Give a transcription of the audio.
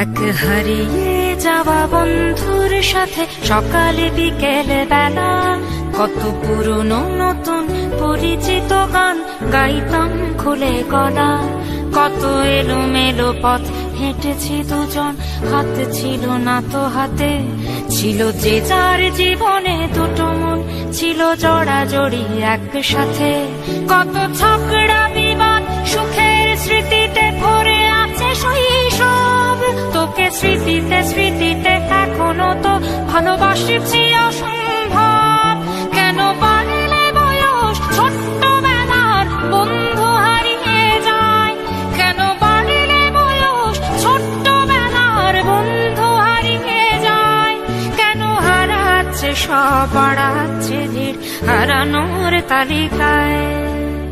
এক হারিয়ে যাওয়া বন্ধুর সাথে সকালে বিকেলে বেলা কত পুরনো নতুন পরিচিত গান গাইতাম খুলে গলা। কত এলোমেলো পথ হেঁটেছি দুজন, হাত ছিল না তো হাতে, ছিল যে যার জীবনে দুটো মন, ছিল জড়াজড়ি একসাথে। কত ঝগড়া বিবাদ সুখের স্মৃতিতে ভরে আছে শৈশব, তোকে স্মৃতিতে স্মৃতিতে এখনো তো ভালোবাসছি অসম্ভব। কেন বাড়লে বয়স ছোট্টবেলার বন্ধু হারিয়ে যায়, কেন বাড়লে বয়স ছোট্টবেলার বন্ধু হারিয়ে যায়, কেন হারাচ্ছে সব বাড়াচ্ছে ভিড় হারানোর তালিকায়।